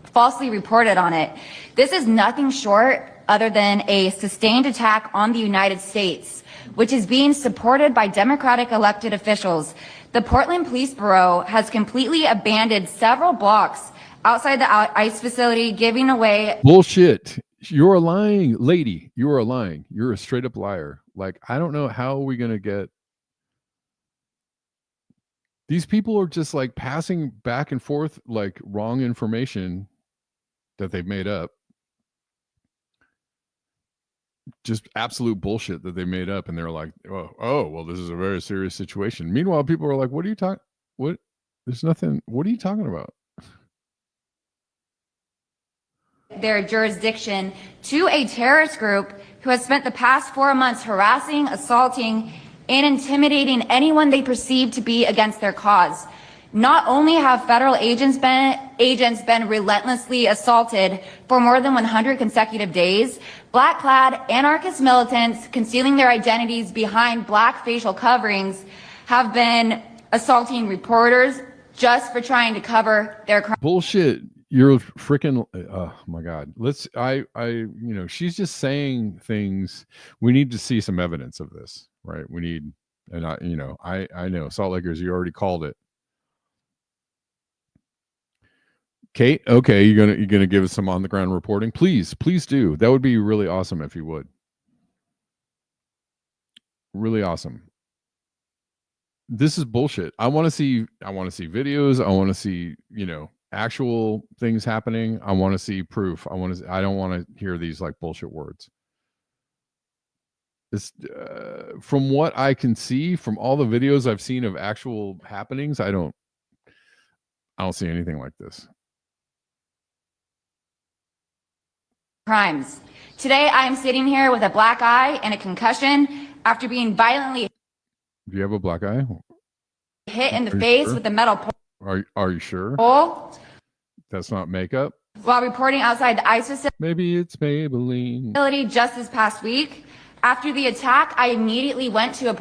falsely reported on it. This is nothing short other than a sustained attack on the United States, which is being supported by Democratic elected officials. The Portland Police Bureau has completely abandoned several blocks outside the ICE facility, giving away bullshit. You're a lying lady. You are lying. You're a straight up liar. Like, I don't know how are we going to get. These people are just like passing back and forth like wrong information that they've made up. Just absolute bullshit that they made up, and they're like, oh, well, this is a very serious situation. Meanwhile, people are like, what are you talking? What? There's nothing. What are you talking about? Their jurisdiction to a terrorist group who has spent the past 4 months harassing, assaulting, and intimidating anyone they perceive to be against their cause. Not only have federal agents been relentlessly assaulted for more than 100 consecutive days, black-clad anarchist militants concealing their identities behind black facial coverings have been assaulting reporters just for trying to cover their crime. Bullshit. You're freaking, oh my God. She's just saying things. We need to see some evidence of this, right? We need, and I know Salt Lakers, you already called it. Kate, okay, you're gonna give us some on the ground reporting, please do. That would be really awesome if you would. Really awesome. This is bullshit. I want to see videos. I want to see actual things happening. I want to see proof. I don't want to hear these like bullshit words. It's from what I can see from all the videos I've seen of actual happenings, I don't see anything like this. Crimes. Today, I am sitting here with a black eye and a concussion after being violently Do you have a black eye? hit in the Are you face sure? with a metal Are you sure? pole That's not makeup? while reporting outside the ICE Maybe it's Maybelline. facility just this past week. After the attack, I immediately went to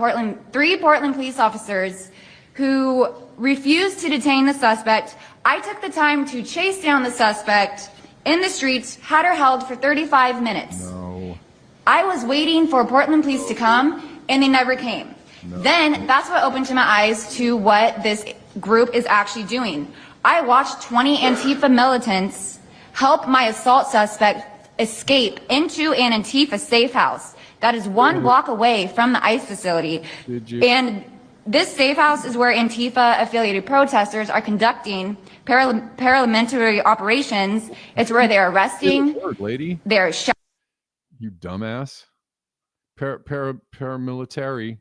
three Portland police officers who refused to detain the suspect. I took the time to chase down the suspect in the streets, had her held for 35 minutes. No. I was waiting for Portland police to come, and they never came. No. Then that's what opened to my eyes to what this group is actually doing. I watched 20 Antifa militants help my assault suspect escape into an Antifa safe house that is 1 block away from the ICE facility. And this safe house is where Antifa affiliated protesters are conducting paramilitary operations. It's where they're arresting. Word, lady. They're you dumbass. Paramilitary.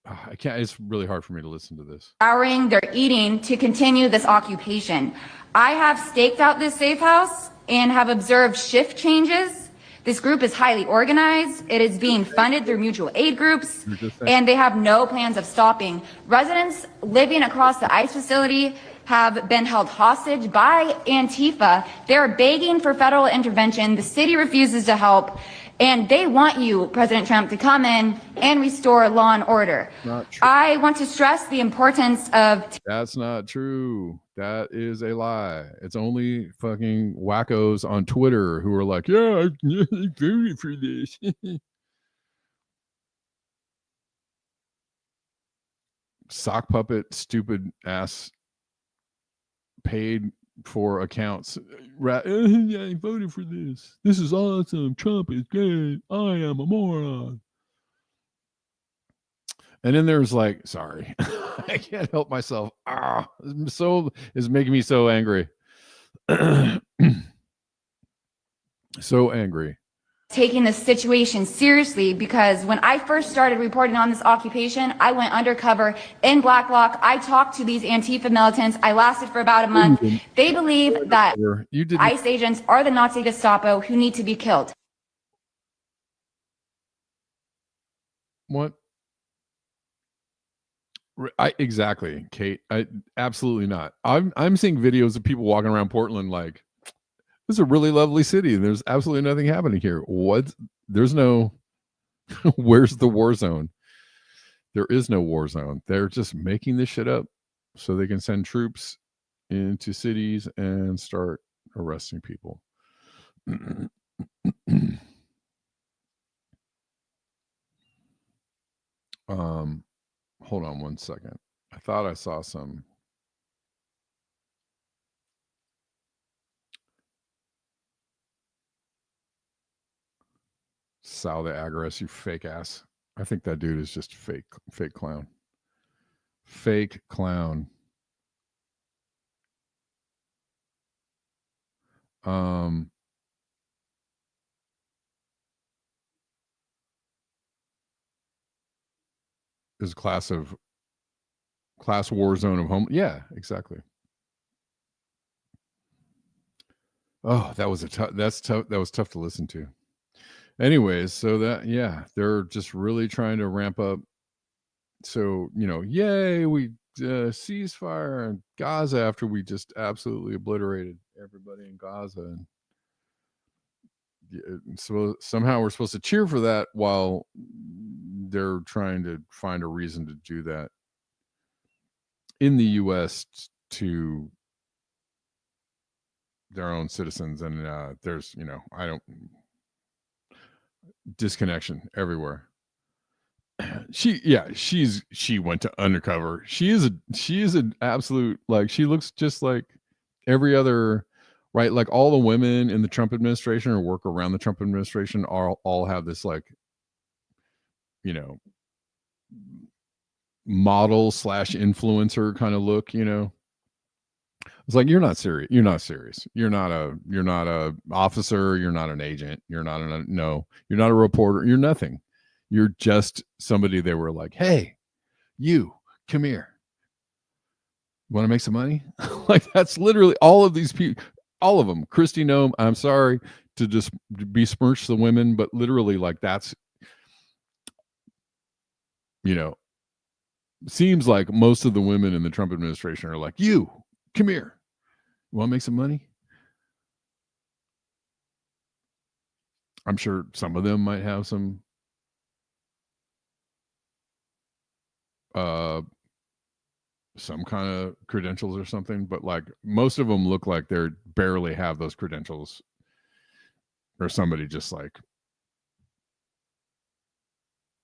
I can't. It's really hard for me to listen to this. showering, they're eating to continue this occupation. I have staked out this safe house and have observed shift changes. This group is highly organized. It is being funded through mutual aid groups, and they have no plans of stopping. Residents living across the ICE facility have been held hostage by Antifa. They're begging for federal intervention. The city refuses to help, and they want you, President Trump, to come in and restore law and order. Not true. I want to stress the importance of... That's not true. That is a lie. It's only fucking wackos on Twitter who are like, yeah, I voted for this. Sock puppet, stupid ass, paid for accounts. Yeah, I voted for this. This is awesome. Trump is good. I am a moron. And then there's like, sorry, I can't help myself. It's making me so angry. So angry. Taking this situation seriously, because when I first started reporting on this occupation, I went undercover in Blacklock. I talked to these Antifa militants. I lasted for about a month. They believe that ICE agents are the Nazi Gestapo who need to be killed. What? Exactly, Kate. Absolutely not. I'm seeing videos of people walking around Portland like, this is a really lovely city and there's absolutely nothing happening here. There's no where's the war zone? There is no war zone. They're just making this shit up so they can send troops into cities and start arresting people. Hold on one second. I thought I saw some. Sal the Agorist, you fake ass. I think that dude is just fake clown. Fake clown. Is class war zone of home. Yeah, exactly. Oh, that was tough. That was tough to listen to. Anyways, so they're just really trying to ramp up. So, yay, we ceasefire in Gaza after we just absolutely obliterated everybody in Gaza. And so somehow we're supposed to cheer for that while they're trying to find a reason to do that in the U.S. to their own citizens. And there's, disconnection everywhere. She went to undercover. She is an absolute, like, she looks just like every other, right? Like all the women in the Trump administration or work around the Trump administration all have this, like, model / influencer kind of look, It's like, you're not serious. You're not serious. You're not a officer. You're not an agent. You're not you're not a reporter. You're nothing. You're just somebody they were like, hey, you come here. Want to make some money? Like, that's literally all of these people, all of them. Christy Nome, I'm sorry to just besmirch the women, but literally, like, that's, seems like most of the women in the Trump administration are like, you come here. You want to make some money? I'm sure some of them might have some kind of credentials or something, but like most of them look like they're barely have those credentials, or somebody just like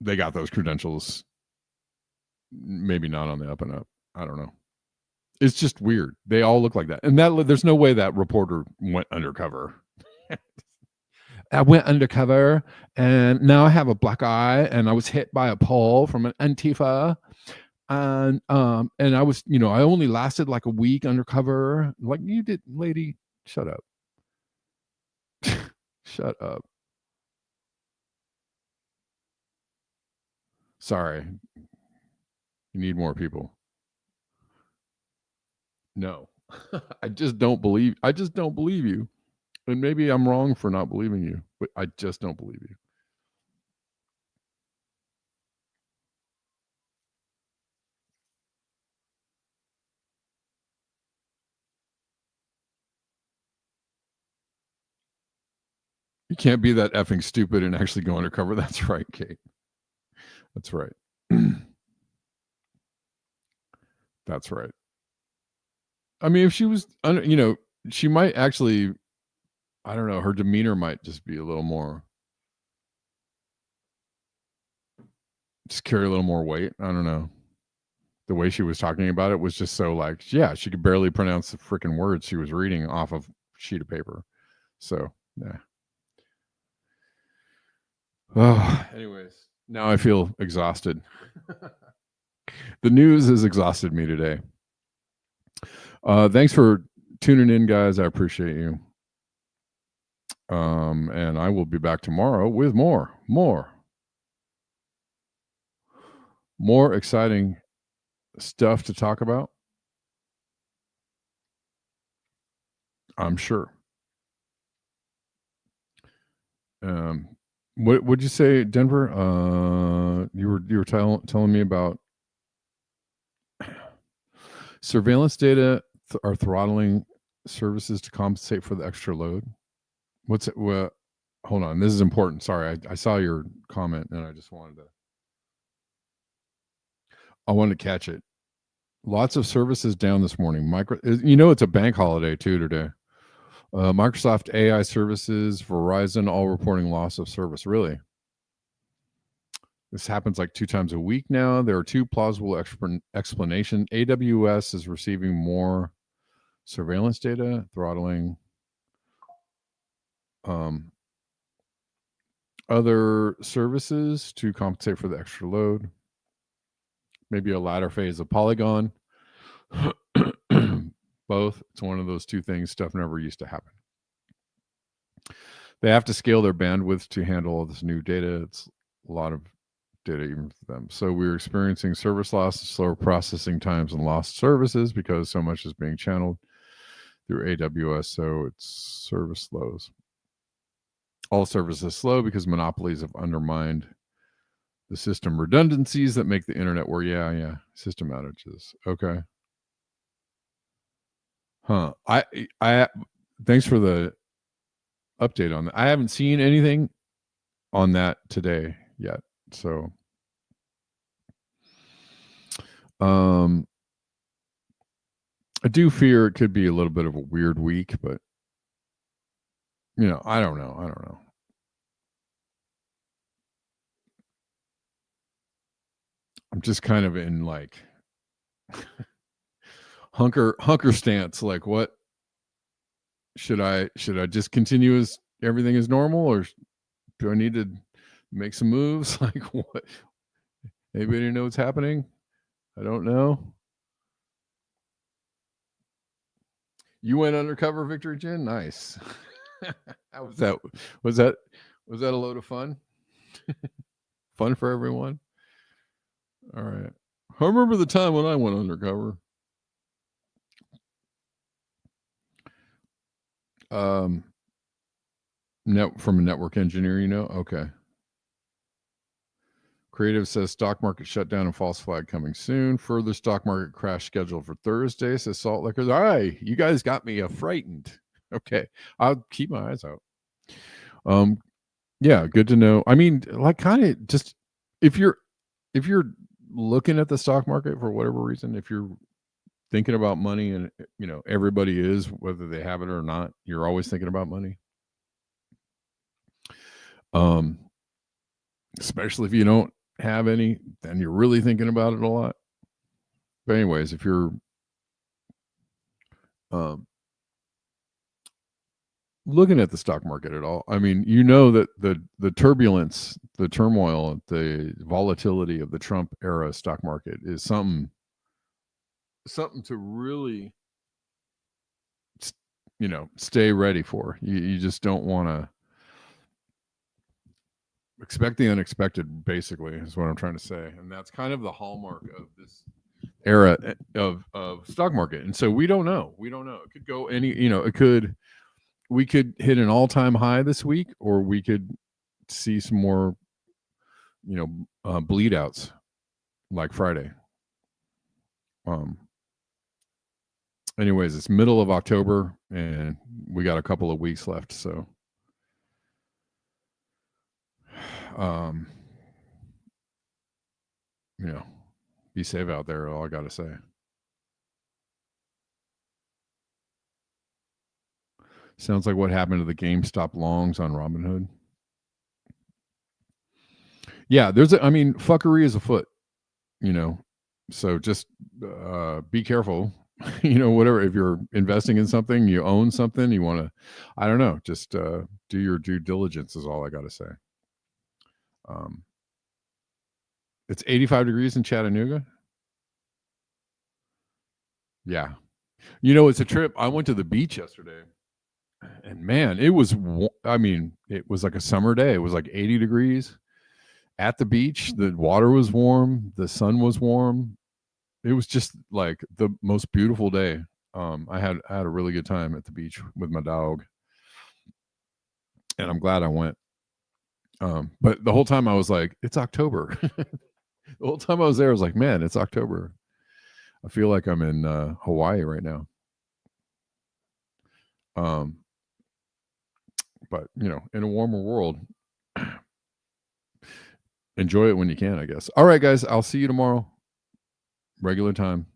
they got those credentials, maybe not on the up and up. I don't know. It's just weird. They all look like that, and that there's no way that reporter went undercover. I went undercover, and now I have a black eye, and I was hit by a pole from an Antifa, and I was, I only lasted like a week undercover. Like, you did, lady. Shut up. Shut up. Sorry. You need more people. No. I just don't believe you. And maybe I'm wrong for not believing you, but I just don't believe you. You can't be that effing stupid and actually go undercover. That's right, Kate. That's right. That's right. I mean, if she was, she might actually, I don't know, her demeanor might just be a little more, just carry a little more weight. I don't know. The way she was talking about it was just so like, yeah, she could barely pronounce the freaking words she was reading off of a sheet of paper. So, yeah. Oh, anyways, now I feel exhausted. The news has exhausted me today. Thanks for tuning in, guys. I appreciate you. And I will be back tomorrow with more exciting stuff to talk about. I'm sure. What would you say, Denver? You were telling me about surveillance data are throttling services to compensate for the extra load. What's it? Hold on, this is important. Sorry, I saw your comment and I just wanted to catch it. Lots of services down this morning. It's a bank holiday too today. Microsoft AI services, Verizon, all reporting loss of service. Really? This happens like 2 times a week now. There are 2 plausible explanations. AWS is receiving more surveillance data, throttling other services to compensate for the extra load. Maybe a latter phase of Polygon. Both. It's one of those 2 things. Stuff never used to happen. They have to scale their bandwidth to handle all this new data. It's a lot of data even for them. So we're experiencing service loss, slower processing times, and lost services because so much is being channeled through AWS. So it's service slows. All services slow because monopolies have undermined the system redundancies that make the internet work. Yeah. System outages. Okay. Huh. I thanks for the update on that. I haven't seen anything on that today yet. So I do fear it could be a little bit of a weird week, but I don't know. I'm just kind of in like hunker stance. Like, what should I just continue as everything is normal, or do I need to make some moves? Like, what? Anybody know what's happening? I don't know. You went undercover, Victory Gin? Nice. How was that? Was that a load of fun? Fun for everyone? All right. I remember the time when I went undercover. From a network engineer, Okay. Creative says stock market shutdown and false flag coming soon. Further stock market crash scheduled for Thursday, says Salt Lickers. All right, you guys got me frightened. Okay, I'll keep my eyes out. Yeah, good to know. I mean, like, kind of just if you're looking at the stock market for whatever reason, if you're thinking about money, and everybody is, whether they have it or not, you're always thinking about money. Especially if you don't have any, then you're really thinking about it a lot. But anyways, if you're looking at the stock market at all, I mean, that the turbulence, the turmoil, the volatility of the Trump era stock market is something to really stay ready for. You just don't want to expect the unexpected, basically, is what I'm trying to say. And that's kind of the hallmark of this era of stock market. And so we don't know. It could go we could hit an all-time high this week, or we could see some more, bleed outs like Friday. Anyways, it's middle of October and we got a couple of weeks left. So, be safe out there. All I got to say. Sounds like what happened to the GameStop longs on Robinhood. Yeah, fuckery is afoot, so just be careful, whatever. If you're investing in something, you own something, you want to, I don't know, just do your due diligence is all I got to say. It's 85 degrees in Chattanooga. Yeah. It's a trip. I went to the beach yesterday. And man, it was like a summer day. It was like 80 degrees at the beach. The water was warm. The sun was warm. It was just like the most beautiful day. I had a really good time at the beach with my dog. And I'm glad I went. But the whole time I was like, it's October. The whole time I was there, I was like, man, it's October. I feel like I'm in Hawaii right now. But in a warmer world, enjoy it when you can, I guess. All right, guys, I'll see you tomorrow. Regular time.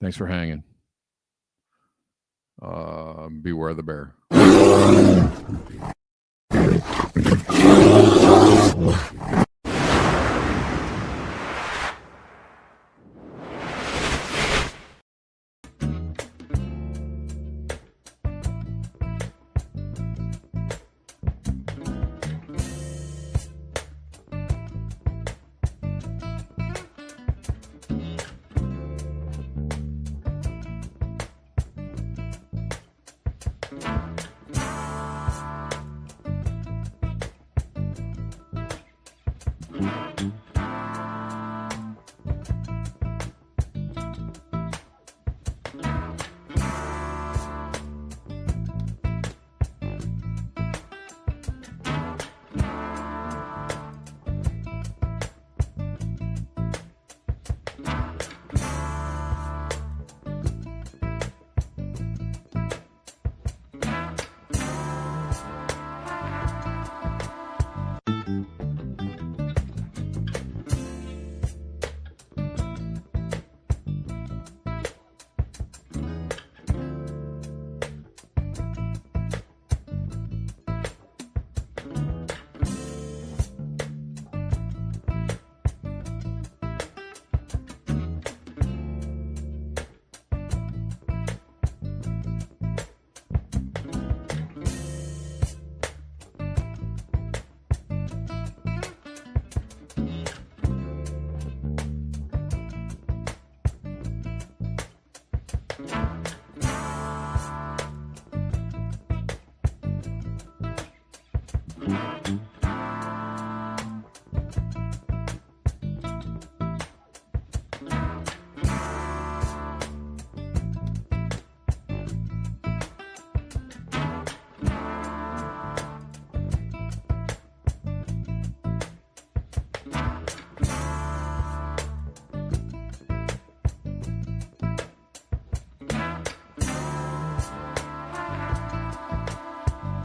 Thanks for hanging. Beware the bear.